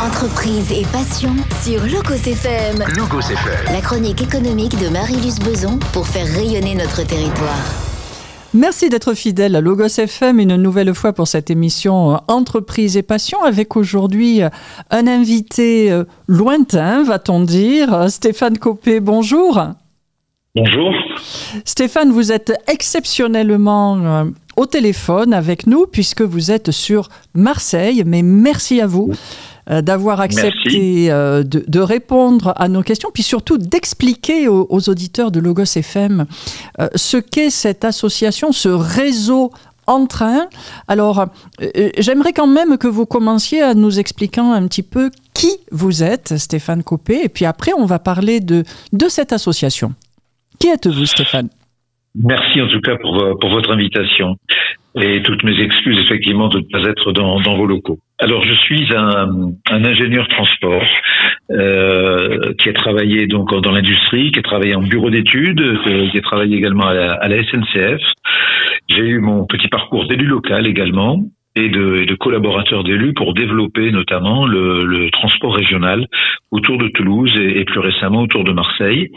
Entreprise et passion sur Logos FM. Logos FM. La chronique économique de Marie-Luce Beson pour faire rayonner notre territoire. Merci d'être fidèle à Logos FM une nouvelle fois pour cette émission Entreprise et passion avec aujourd'hui un invité lointain, va-t-on dire, Stéphane Copé. Bonjour. Bonjour. Stéphane, vous êtes exceptionnellement au téléphone avec nous puisque vous êtes sur Marseille, mais merci à vous d'avoir accepté de répondre à nos questions, puis surtout d'expliquer aux auditeurs de Logos FM ce qu'est cette association, ce réseau Entrain. Alors, j'aimerais quand même que vous commenciez à nous expliquant un petit peu qui vous êtes, Stéphane Copé, et puis après on va parler de cette association. Qui êtes-vous, Stéphane ? Merci en tout cas pour votre invitation et toutes mes excuses effectivement de ne pas être dans vos locaux. Alors je suis un ingénieur transport qui a travaillé donc dans l'industrie, qui a travaillé en bureau d'études, qui a travaillé également à la SNCF. J'ai eu mon petit parcours d'élu local également et de collaborateur d'élus pour développer notamment le transport régional autour de Toulouse et plus récemment autour de Marseille.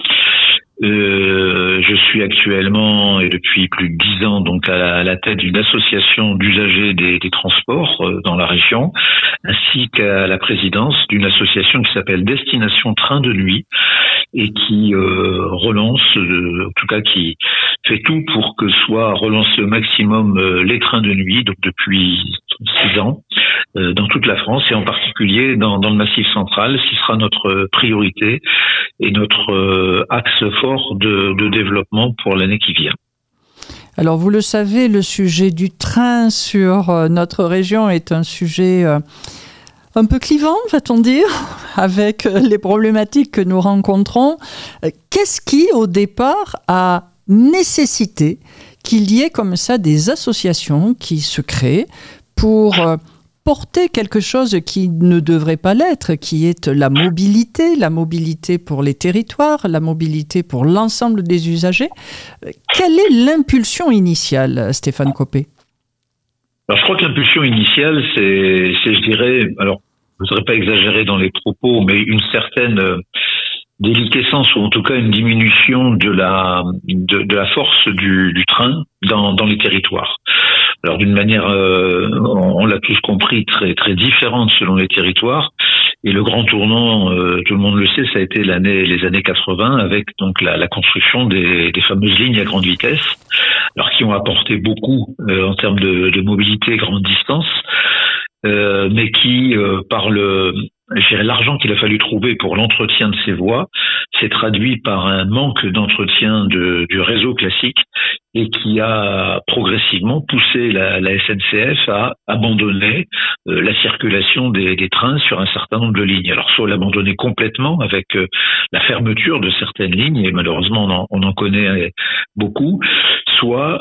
Je suis actuellement et depuis plus de 10 ans donc à la tête d'une association d'usagers des transports dans la région, ainsi qu'à la présidence d'une association qui s'appelle Destination Train de Nuit et qui relance, en tout cas qui fait tout pour que soient relancés au maximum les trains de nuit, donc depuis 6 ans, dans toute la France et en particulier dans le Massif central, ce qui sera notre priorité et notre axe fort de développement pour l'année qui vient. Alors vous le savez, le sujet du train sur notre région est un sujet un peu clivant, va-t-on dire, avec les problématiques que nous rencontrons. Qu'est-ce qui, au départ, a nécessité qu'il y ait comme ça des associations qui se créent pour porter quelque chose qui ne devrait pas l'être, qui est la mobilité pour les territoires, la mobilité pour l'ensemble des usagers. Quelle est l'impulsion initiale, Stéphane Copé ? Alors, je crois que l'impulsion initiale, c'est, je dirais, alors, je ne voudrais pas exagérer dans les propos, mais une certaine déliquescence ou en tout cas une diminution de la force du train dans les territoires. Alors d'une manière, on l'a tous compris, très très différente selon les territoires. Et le grand tournant, tout le monde le sait, ça a été les années 80 avec donc la construction des fameuses lignes à grande vitesse, alors qui ont apporté beaucoup en termes de mobilité grande distance, mais qui par l'argent qu'il a fallu trouver pour l'entretien de ces voies s'est traduit par un manque d'entretien du réseau classique et qui a progressivement poussé la SNCF à abandonner la circulation des trains sur un certain nombre de lignes. Alors soit l'abandonner complètement avec la fermeture de certaines lignes, et malheureusement on en connaît beaucoup, soit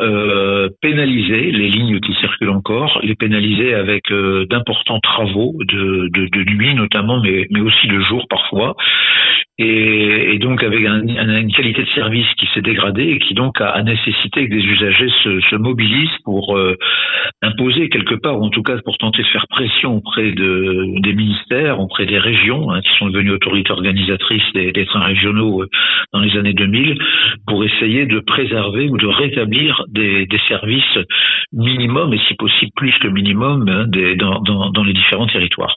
pénaliser les lignes qui circulent encore, les pénaliser avec d'importants travaux de nuit notamment, mais aussi de jour parfois, et donc avec une qualité de service qui s'est dégradée et qui donc a nécessité que des usagers se mobilisent pour imposer quelque part, ou en tout cas pour tenter de faire pression auprès des ministères, auprès des régions, qui sont devenues autorités organisatrices des trains régionaux dans les années 2000, pour essayer de préserver ou de rétablir des services minimum, et si possible plus que minimum, dans les différents territoires.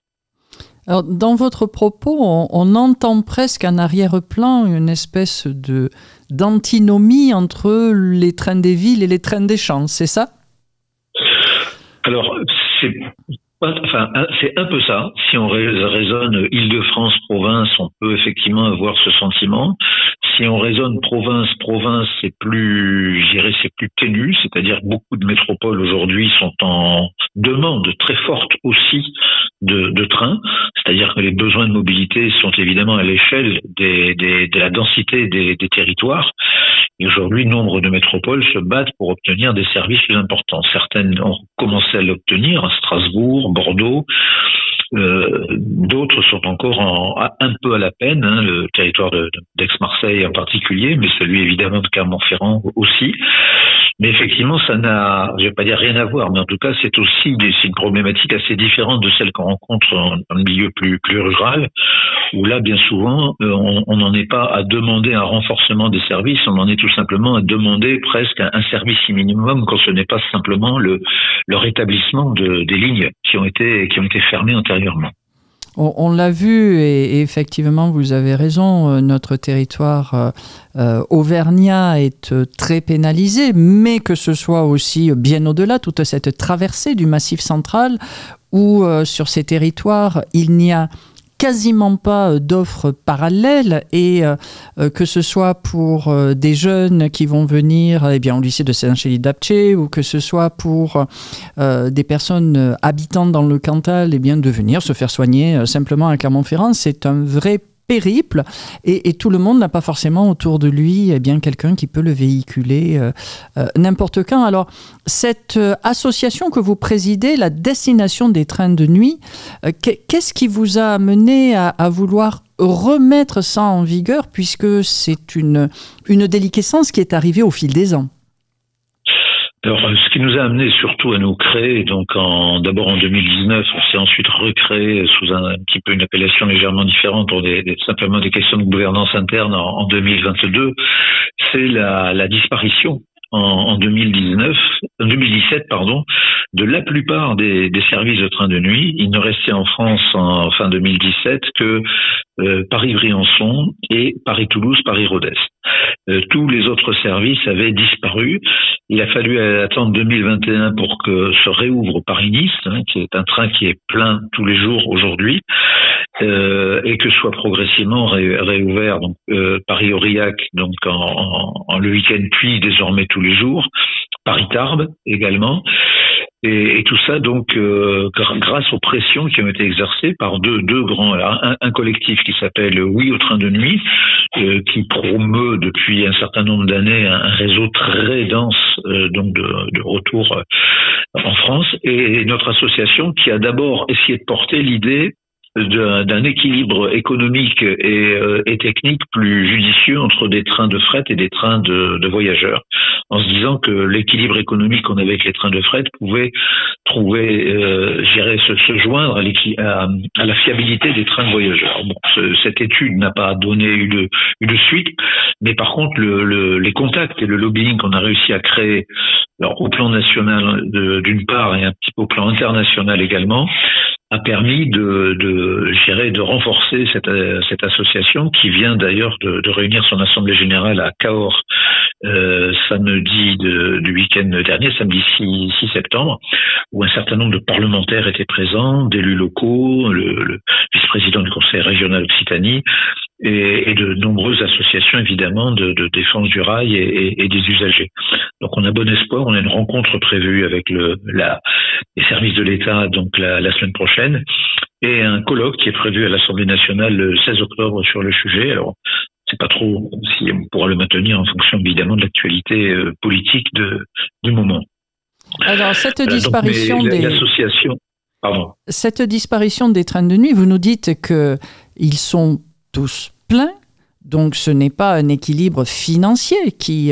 Alors, dans votre propos, on entend presque en arrière-plan une espèce d'antinomie entre les trains des villes et les trains des champs, c'est ça ? Alors, c'est un peu ça. Si on raisonne Île-de-France, province, on peut effectivement avoir ce sentiment. Si on raisonne province, c'est plus ténu, c'est-à-dire beaucoup de métropoles aujourd'hui sont en demande très forte aussi de trains, c'est-à-dire que les besoins de mobilité sont évidemment à l'échelle de la densité des territoires. Et aujourd'hui, nombre de métropoles se battent pour obtenir des services plus importants. Certaines ont commencé à l'obtenir, à Strasbourg, Bordeaux, D'autres sont encore un peu à la peine, hein, le territoire d'Aix-Marseille en particulier, mais celui évidemment de Clermont-Ferrand aussi. Mais effectivement, ça n'a, je vais pas dire rien à voir, mais en tout cas, c'est aussi c'est une problématique assez différente de celle qu'on rencontre dans le milieu plus rural, où là, bien souvent, on n'en est pas à demander un renforcement des services, on en est tout simplement à demander presque un service minimum quand ce n'est pas simplement le rétablissement des lignes qui ont été fermées antérieurement. On l'a vu et effectivement, vous avez raison, notre territoire auvergnat est très pénalisé, mais que ce soit aussi bien au-delà, toute cette traversée du Massif central où sur ces territoires, il n'y a quasiment pas d'offres parallèles et que ce soit pour des jeunes qui vont venir au lycée de Saint-Chély-d'Apcher ou que ce soit pour des personnes habitant dans le Cantal de venir se faire soigner simplement à Clermont-Ferrand, c'est un vrai périple et tout le monde n'a pas forcément autour de lui quelqu'un qui peut le véhiculer n'importe quand. Alors, cette association que vous présidez, la destination des trains de nuit, qu'est-ce qui vous a amené à vouloir remettre ça en vigueur puisque c'est une déliquescence qui est arrivée au fil des ans? Alors, ce qui nous a amené surtout à nous créer, donc d'abord en 2019, on s'est ensuite recréé sous un petit peu une appellation légèrement différente pour simplement des questions de gouvernance interne en 2022, c'est la disparition en 2017, de la plupart des services de train de nuit. Il ne restait en France en fin 2017 que Paris-Briançon et Paris-Toulouse, Paris-Rodez. Tous les autres services avaient disparu. Il a fallu attendre 2021 pour que se réouvre Paris-Nice, qui est un train qui est plein tous les jours aujourd'hui, et que soit progressivement réouvert donc Paris-Aurillac donc en le week-end, puis désormais tous les jours, Paris-Tarbes également. Et tout ça donc grâce aux pressions qui ont été exercées par deux grands, un collectif qui s'appelle Oui au train de nuit, qui promeut depuis un certain nombre d'années un réseau très dense donc de retour en France, et notre association qui a d'abord essayé de porter l'idée d'un équilibre économique et technique plus judicieux entre des trains de fret et des trains de voyageurs, en se disant que l'équilibre économique qu'on avait avec les trains de fret pouvait trouver, se joindre à la fiabilité des trains de voyageurs. Bon, cette étude n'a pas eu de suite, mais par contre les contacts et le lobbying qu'on a réussi à créer, alors au plan national d'une part et un petit peu au plan international également, a permis de renforcer cette association qui vient d'ailleurs de réunir son assemblée générale à Cahors samedi du week-end dernier, samedi 6 septembre, où un certain nombre de parlementaires étaient présents, d'élus locaux, le vice-président du conseil régional Occitanie et de nombreuses associations évidemment de défense du rail et des usagers. Donc on a bon espoir, on a une rencontre prévue avec les services de l'État donc la semaine prochaine, et un colloque qui est prévu à l'Assemblée nationale le 16 octobre sur le sujet. Alors, c'est pas trop si on pourra le maintenir en fonction évidemment de l'actualité politique du moment. Alors, cette disparition cette disparition des trains de nuit, vous nous dites qu'ils sont tous pleins, donc ce n'est pas un équilibre financier qui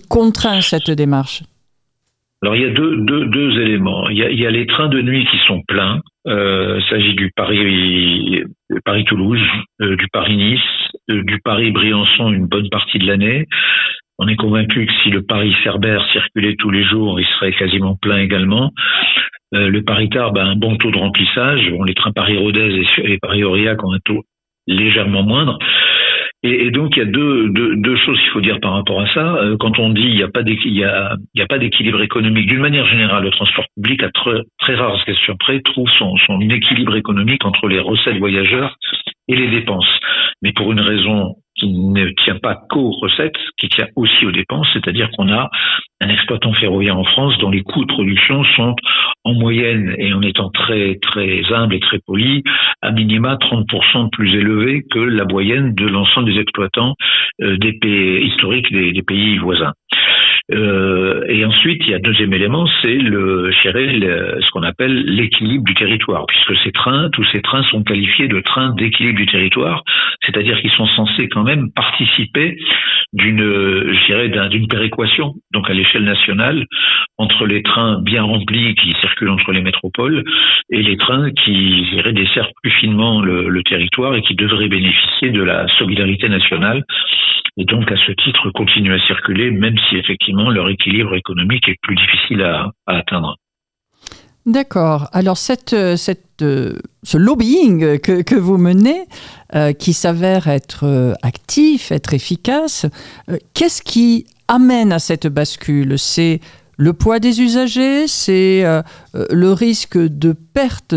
contraint cette démarche. Alors il y a deux éléments. Il y a les trains de nuit qui sont pleins. Il s'agit du Paris-Toulouse, du Paris-Nice, du Paris-Briançon une bonne partie de l'année. On est convaincu que si le Paris-Cerbère circulait tous les jours, il serait quasiment plein également. Le Paris-Tarbes a un bon taux de remplissage. Bon, les trains Paris-Rodez et Paris-Aurillac ont un taux légèrement moindre. Et donc il y a deux choses qu'il faut dire par rapport à ça. Quand on dit il n'y a pas d'équilibre économique, d'une manière générale, le transport public à très rares exceptions près trouve son équilibre économique entre les recettes voyageurs et les dépenses. Mais pour une raison qui ne tient pas qu'aux recettes, qui tient aussi aux dépenses, c'est-à-dire qu'on a un exploitant ferroviaire en France dont les coûts de production sont en moyenne, et en étant très très humble et très poli, à minima 30% plus élevés que la moyenne de l'ensemble des exploitants des pays historiques des pays voisins. Et ensuite, il y a deuxième élément, c'est ce qu'on appelle l'équilibre du territoire, puisque tous ces trains sont qualifiés de trains d'équilibre du territoire, c'est-à-dire qu'ils sont censés quand même participer d'une péréquation, donc à l'échelle nationale, entre les trains bien remplis qui circulent entre les métropoles et les trains qui, desservent plus finement le territoire et qui devraient bénéficier de la solidarité nationale. Et donc, à ce titre, continuent à circuler, même si effectivement leur équilibre économique est plus difficile à atteindre. D'accord. Alors, ce lobbying que vous menez, qui s'avère être actif, être efficace, qu'est-ce qui amène à cette bascule ? C'est le poids des usagers, c'est le risque de perte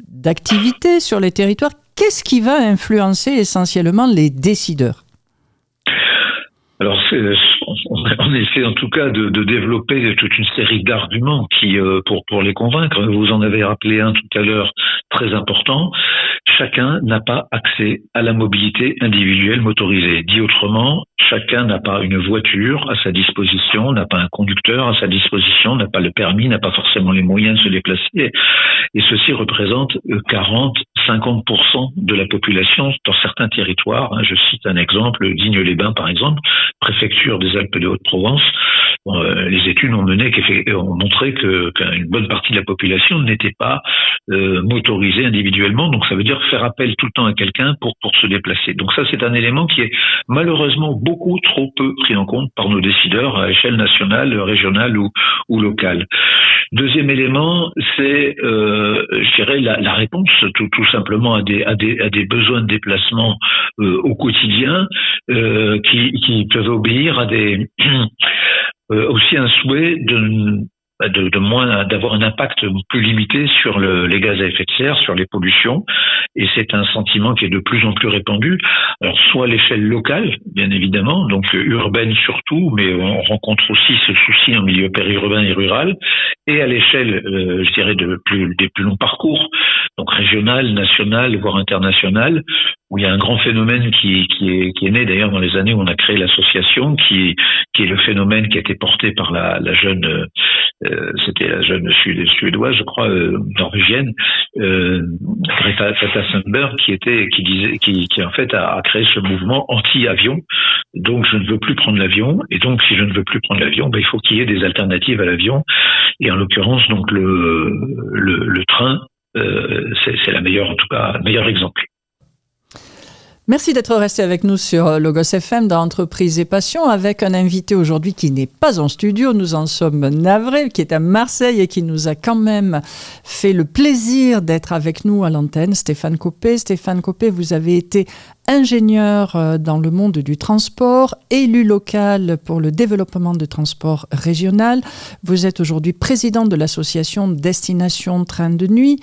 d'activité sur les territoires. Qu'est-ce qui va influencer essentiellement les décideurs ? Alors, on essaie en tout cas de développer toute une série d'arguments qui, pour les convaincre. Vous en avez rappelé un tout à l'heure, très important. Chacun n'a pas accès à la mobilité individuelle motorisée. Dit autrement, chacun n'a pas une voiture à sa disposition, n'a pas un conducteur à sa disposition, n'a pas le permis, n'a pas forcément les moyens de se déplacer. Et ceci représente 40-50% de la population dans certains territoires. Je cite un exemple, Digne-les-Bains par exemple, préfecture des Alpes de Haute-Provence. Les études ont montré qu'une bonne partie de la population n'était pas motorisée individuellement. Donc ça veut dire faire appel tout le temps à quelqu'un pour se déplacer. Donc ça, c'est un élément qui est malheureusement beaucoup trop peu pris en compte par nos décideurs à échelle nationale, régionale ou locale. Deuxième élément, c'est, la réponse tout simplement à des besoins de déplacement au quotidien qui peuvent obéir à aussi un souhait d'avoir un impact plus limité sur les gaz à effet de serre, sur les pollutions, et c'est un sentiment qui est de plus en plus répandu. Alors soit à l'échelle locale, bien évidemment, donc urbaine surtout, mais on rencontre aussi ce souci en milieu périurbain et rural, et à l'échelle, des plus longs parcours, donc régional, national, voire international, où il y a un grand phénomène qui est né d'ailleurs dans les années où on a créé l'association, qui est le phénomène qui a été porté par la jeune c'était la jeune suédoise, je crois, norvégienne, Greta Thunberg, qui en fait a créé ce mouvement anti-avion. Donc je ne veux plus prendre l'avion, et donc si je ne veux plus prendre l'avion, il faut qu'il y ait des alternatives à l'avion, et en l'occurrence donc le train, c'est la meilleure, en tout cas, le meilleur exemple. Merci d'être resté avec nous sur Logos FM dans Entreprise et Passion, avec un invité aujourd'hui qui n'est pas en studio, nous en sommes navrés, qui est à Marseille et qui nous a quand même fait le plaisir d'être avec nous à l'antenne, Stéphane Copé. Stéphane Copé, vous avez été ingénieur dans le monde du transport, élu local pour le développement de transport régional. Vous êtes aujourd'hui président de l'association Destination Train de Nuit,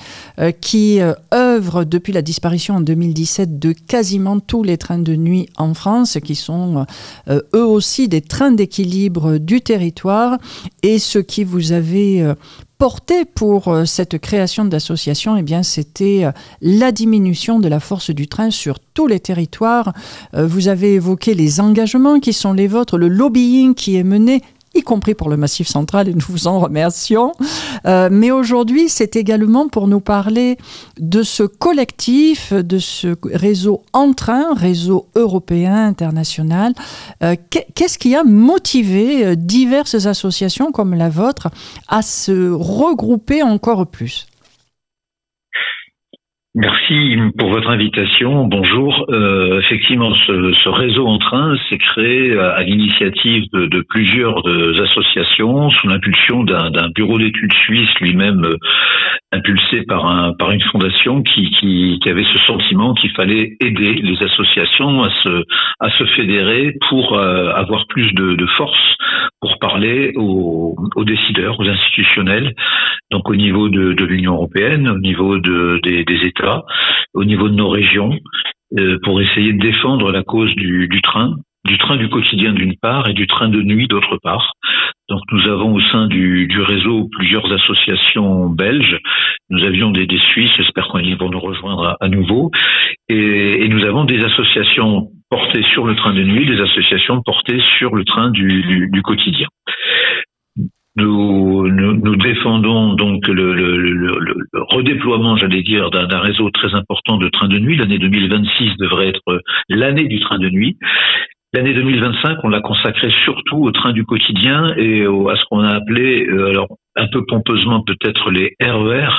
qui œuvre depuis la disparition en 2017 de quasiment tous les trains de nuit en France, qui sont eux aussi des trains d'équilibre du territoire. Et ce qui vous avez porté pour cette création d'association, c'était la diminution de la force du train sur tous les territoires. Vous avez évoqué les engagements qui sont les vôtres, le lobbying qui est mené, y compris pour le Massif central, et nous vous en remercions. Mais aujourd'hui, c'est également pour nous parler de ce collectif, de ce réseau en train, réseau européen, international. Qu'est-ce qui a motivé diverses associations comme la vôtre à se regrouper encore plus ? Merci pour votre invitation. Bonjour. Effectivement, ce réseau en train s'est créé à l'initiative de plusieurs associations sous l'impulsion d'un bureau d'études suisse lui-même impulsé par une fondation qui avait ce sentiment qu'il fallait aider les associations à se fédérer pour avoir plus de force pour parler aux décideurs, aux institutionnels, donc au niveau de l'Union européenne, au niveau des États, au niveau de nos régions, pour essayer de défendre la cause du train du quotidien d'une part et du train de nuit d'autre part. Donc nous avons au sein du réseau plusieurs associations belges, nous avions des Suisses, j'espère qu'ils vont nous rejoindre à nouveau, et nous avons des associations portées sur le train de nuit, des associations portées sur le train du quotidien. Nous défendons donc le redéploiement, j'allais dire, d'un réseau très important de trains de nuit. L'année 2026 devrait être l'année du train de nuit. L'année 2025, on l'a consacrée surtout au train du quotidien et à ce qu'on a appelé, alors un peu pompeusement peut-être les RER,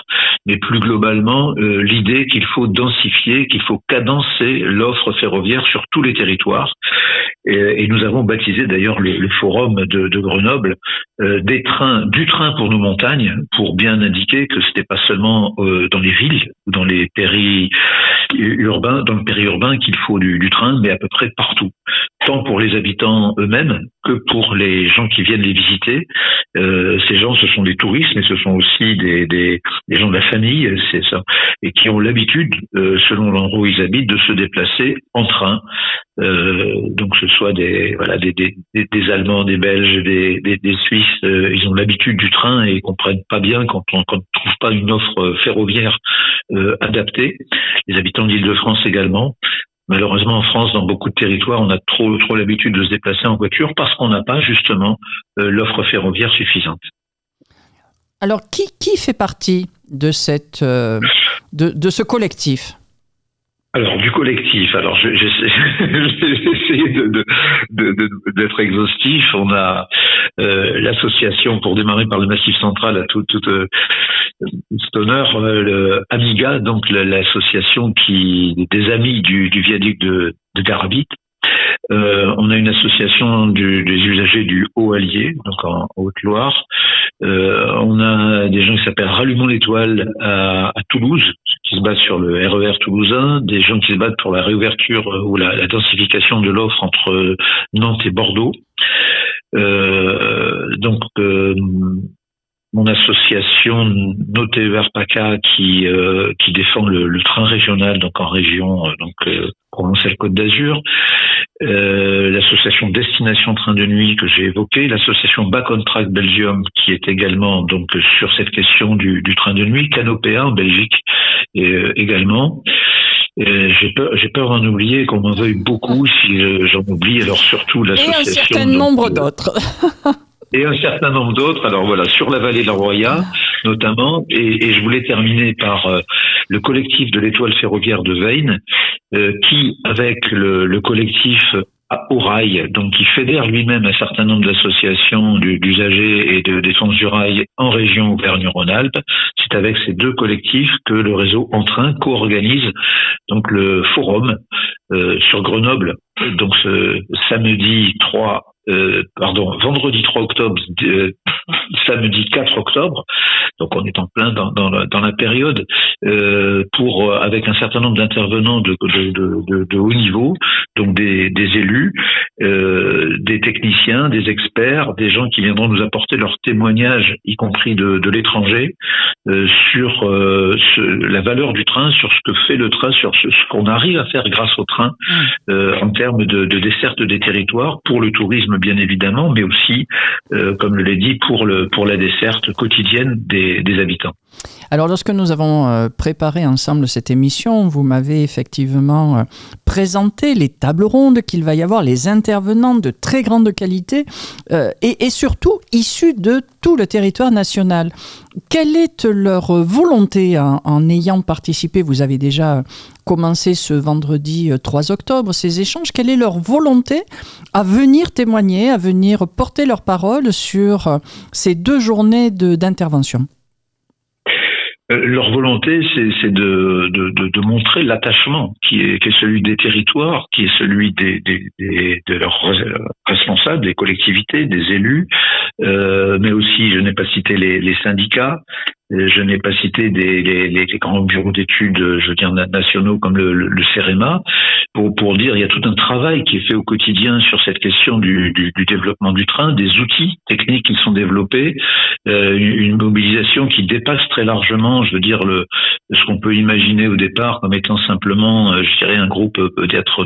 mais plus globalement l'idée qu'il faut densifier, qu'il faut cadencer l'offre ferroviaire sur tous les territoires. Et nous avons baptisé d'ailleurs le forum de Grenoble du train pour nos montagnes, pour bien indiquer que c'était pas seulement dans les villes ou dans les périurbains, dans le périurbain qu'il faut du train, mais à peu près partout, tant pour les habitants eux-mêmes que pour les gens qui viennent les visiter. Ces gens, ce sont des touristes, mais ce sont aussi des gens de la famille, c'est ça, et qui ont l'habitude, selon l'endroit où ils habitent, de se déplacer en train. Donc ce soit des Allemands, des Belges, des Suisses, ils ont l'habitude du train et ils comprennent pas bien quand on ne trouve pas une offre ferroviaire adaptée. Les habitants d'Île-de-France également. Malheureusement, en France, dans beaucoup de territoires, on a trop l'habitude de se déplacer en voiture parce qu'on n'a pas justement l'offre ferroviaire suffisante. Alors, qui fait partie de cette de ce collectif ? Alors, du collectif, alors j'essaie d'être exhaustif. On a l'association, pour démarrer par le Massif central, à tout honneur, le Amiga, donc l'association des amis du viaduc de Garabit. On a une association des usagers du Haut-Allier, donc en Haute-Loire. On a des gens qui s'appellent Rallumons l'étoile à Toulouse, qui se battent sur le RER toulousain, des gens qui se battent pour la réouverture ou la densification de l'offre entre Nantes et Bordeaux. Mon association NoTER PACA qui défend le train régional, donc en région Provence-Côte d'Azur, l'association Destination Train de Nuit que j'ai évoquée, l'association Back on Track Belgium qui est également donc sur cette question du train de nuit, Canopéa en Belgique également. J'ai peur d'en oublier, qu'on m'en veuille beaucoup si j'en oublie, alors surtout l'association... Et un certain nombre d'autres. Et un certain nombre d'autres, alors voilà, sur la vallée de la Roya notamment, et je voulais terminer par le collectif de l'étoile ferroviaire de Veynes, qui, avec le collectif au rail, donc qui fédère lui-même un certain nombre d'associations d'usagers et de défense du rail en région Auvergne-Rhône-Alpes. C'est avec ces deux collectifs que le réseau En Train co-organise donc le forum sur Grenoble, donc ce vendredi 3 octobre, samedi 4 octobre, donc on est en plein dans la période, avec un certain nombre d'intervenants de haut niveau, donc des élus, des techniciens, des experts, des gens qui viendront nous apporter leurs témoignages, y compris de l'étranger, sur la valeur du train, sur ce que fait le train, sur ce qu'on arrive à faire grâce au train, en termes de desserte des territoires, pour le tourisme bien évidemment, mais aussi, comme je l'ai dit, pour la desserte quotidienne des habitants. Alors, lorsque nous avons préparé ensemble cette émission, vous m'avez effectivement présenté les tables rondes qu'il va y avoir, les intervenants de très grande qualité et surtout issus de tout le territoire national. Quelle est leur volonté en ayant participé? Vous avez déjà commencé ce vendredi 3 octobre ces échanges. Quelle est leur volonté à venir témoigner, à venir porter leur parole sur ces 2 journées d'intervention? Leur volonté, c'est de montrer l'attachement qui est celui des territoires, qui est celui de leurs responsables, des collectivités, des élus, mais aussi, je n'ai pas cité les syndicats, je n'ai pas cité les grands bureaux d'études, je veux dire nationaux comme le CEREMA, pour dire il y a tout un travail qui est fait au quotidien sur cette question du développement du train, des outils techniques qui sont développés, une mobilisation qui dépasse très largement, je veux dire ce qu'on peut imaginer au départ comme étant simplement, je dirais, un groupe peut-être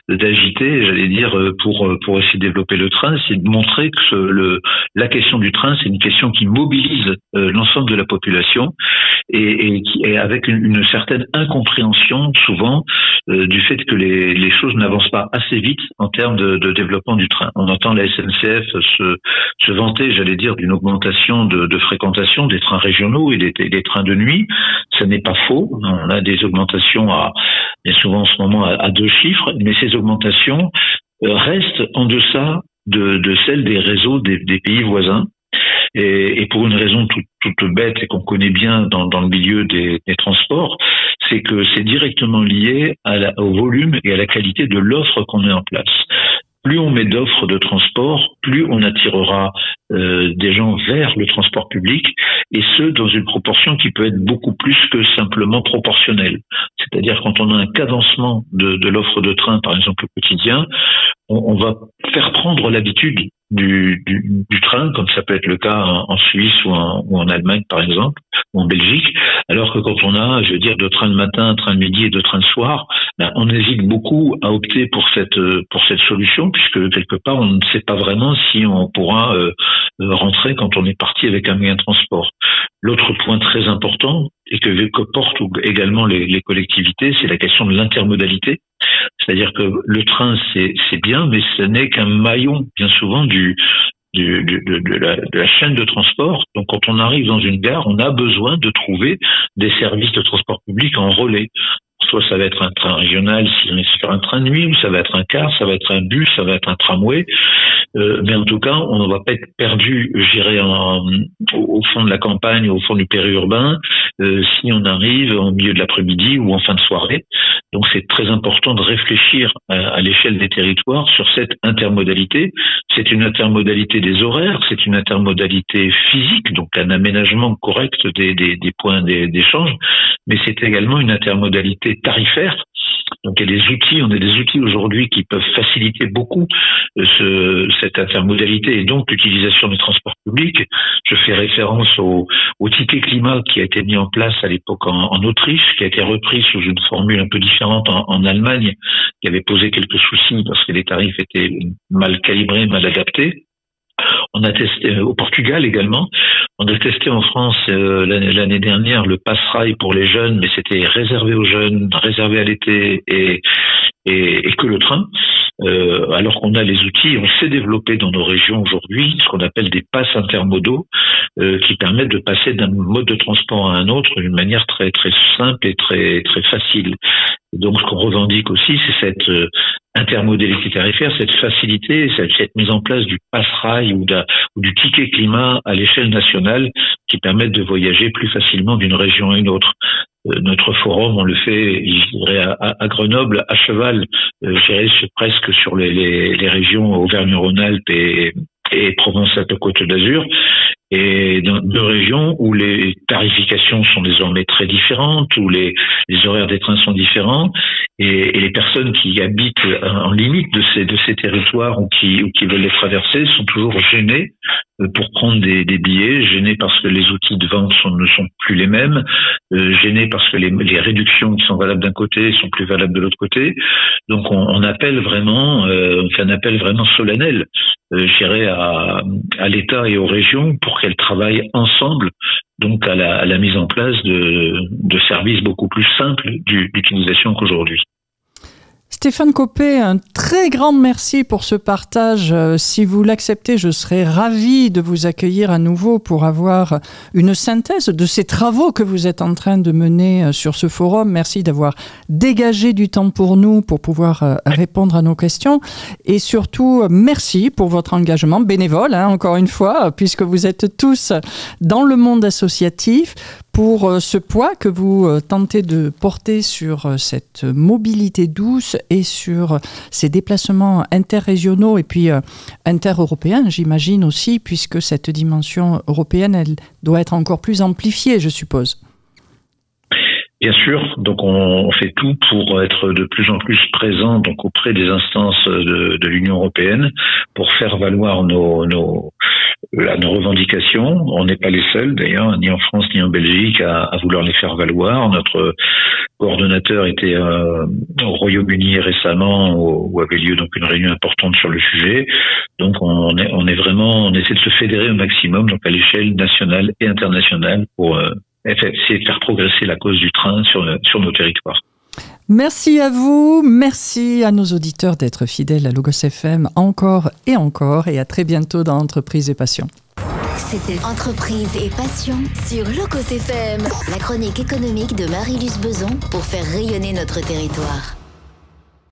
d'agités, j'allais dire, pour essayer de développer le train, c'est de montrer que la question du train, c'est une question qui mobilise l'ensemble de la population et avec une certaine incompréhension souvent du fait que les choses n'avancent pas assez vite en termes de développement du train. On entend la SNCF se vanter, j'allais dire, d'une augmentation de fréquentation des trains régionaux et des trains de nuit. Ce n'est pas faux. On a des augmentations bien souvent en ce moment à 2 chiffres, mais ces augmentations restent en deçà de celles des réseaux des pays voisins. Et pour une raison toute bête et qu'on connaît bien dans le milieu des transports, c'est que c'est directement lié au volume et à la qualité de l'offre qu'on met en place. Plus on met d'offres de transport, plus on attirera des gens vers le transport public, et ce, dans une proportion qui peut être beaucoup plus que simplement proportionnelle. C'est-à-dire quand on a un cadencement de l'offre de train, par exemple au quotidien, on va faire prendre l'habitude du train, comme ça peut être le cas en Suisse ou en Allemagne par exemple, ou en Belgique, alors que quand on a, je veux dire, 2 trains le matin, 1 train le midi et 2 trains le soir, on hésite beaucoup à opter pour cette solution, puisque quelque part on ne sait pas vraiment si on pourra rentrer quand on est parti avec un moyen de transport. L'autre point très important, et que portent également les collectivités, c'est la question de l'intermodalité. C'est-à-dire que le train, c'est bien, mais ce n'est qu'un maillon, bien souvent, de la chaîne de transport. Donc, quand on arrive dans une gare, on a besoin de trouver des services de transport public en relais. Soit ça va être un train régional, si on est sur un train de nuit, ou ça va être un car, ça va être un bus, ça va être un tramway. Mais en tout cas, on ne va pas être perdu, je dirais, au fond de la campagne, au fond du périurbain, si on arrive en milieu de l'après-midi ou en fin de soirée. Donc c'est très important de réfléchir à l'échelle des territoires sur cette intermodalité. C'est une intermodalité des horaires, c'est une intermodalité physique, donc un aménagement correct des points d'échange, mais c'est également une intermodalité tarifaire. Donc il y a des outils, on a des outils aujourd'hui qui peuvent faciliter beaucoup cette intermodalité et donc l'utilisation des transports publics. Je fais référence au ticket climat qui a été mis en place à l'époque en Autriche, qui a été repris sous une formule un peu différente en Allemagne, qui avait posé quelques soucis parce que les tarifs étaient mal calibrés, mal adaptés. On a testé au Portugal également. On a testé en France l'année dernière le Pass-Rail pour les jeunes, mais c'était réservé aux jeunes, réservé à l'été et que le train. Alors qu'on a les outils, on sait développer dans nos régions aujourd'hui ce qu'on appelle des passes intermodaux qui permettent de passer d'un mode de transport à un autre d'une manière très très simple et très très facile. Et donc ce qu'on revendique aussi, c'est cette intermodalité tarifaire, cette facilité, cette mise en place du Pass-Rail ou du ticket climat à l'échelle nationale qui permettent de voyager plus facilement d'une région à une autre. Notre forum, on le fait, je dirais, à Grenoble, à cheval, je dirais presque sur les régions Auvergne-Rhône-Alpes et Provence-Alpes-Côte d'Azur, et dans 2 régions où les tarifications sont désormais très différentes, où les horaires des trains sont différents, et les personnes qui habitent en limite de ces territoires ou qui veulent les traverser sont toujours gênées pour prendre des billets, gênées parce que les outils de vente ne sont plus les mêmes, gênées parce que les réductions qui sont valables d'un côté sont plus valables de l'autre côté. Donc on appelle vraiment, on fait un appel vraiment solennel, je dirais, à l'État et aux régions pour qu'elles travaillent ensemble donc à la mise en place de services beaucoup plus simples d'utilisation qu'aujourd'hui. Stéphane Coppée, un très grand merci pour ce partage. Si vous l'acceptez, je serais ravie de vous accueillir à nouveau pour avoir une synthèse de ces travaux que vous êtes en train de mener sur ce forum. Merci d'avoir dégagé du temps pour nous, pour pouvoir répondre à nos questions. Et surtout, merci pour votre engagement bénévole, encore une fois, puisque vous êtes tous dans le monde associatif, pour ce poids que vous tentez de porter sur cette mobilité douce et sur ces déplacements interrégionaux et puis intereuropéens, j'imagine aussi, puisque cette dimension européenne, elle doit être encore plus amplifiée, je suppose. Bien sûr, donc on fait tout pour être de plus en plus présent donc auprès des instances de l'Union européenne pour faire valoir nos revendications. On n'est pas les seuls d'ailleurs, ni en France ni en Belgique à vouloir les faire valoir. Notre coordonnateur était au Royaume-Uni récemment où avait lieu donc une réunion importante sur le sujet. Donc on essaie de se fédérer au maximum donc à l'échelle nationale et internationale pour essayer de faire progresser la cause du train sur nos territoires. Merci à vous, merci à nos auditeurs d'être fidèles à Logos FM encore, et à très bientôt dans Entreprise et Passion. C'était Entreprise et Passion sur Logos FM, la chronique économique de Marie-Luce Beson pour faire rayonner notre territoire.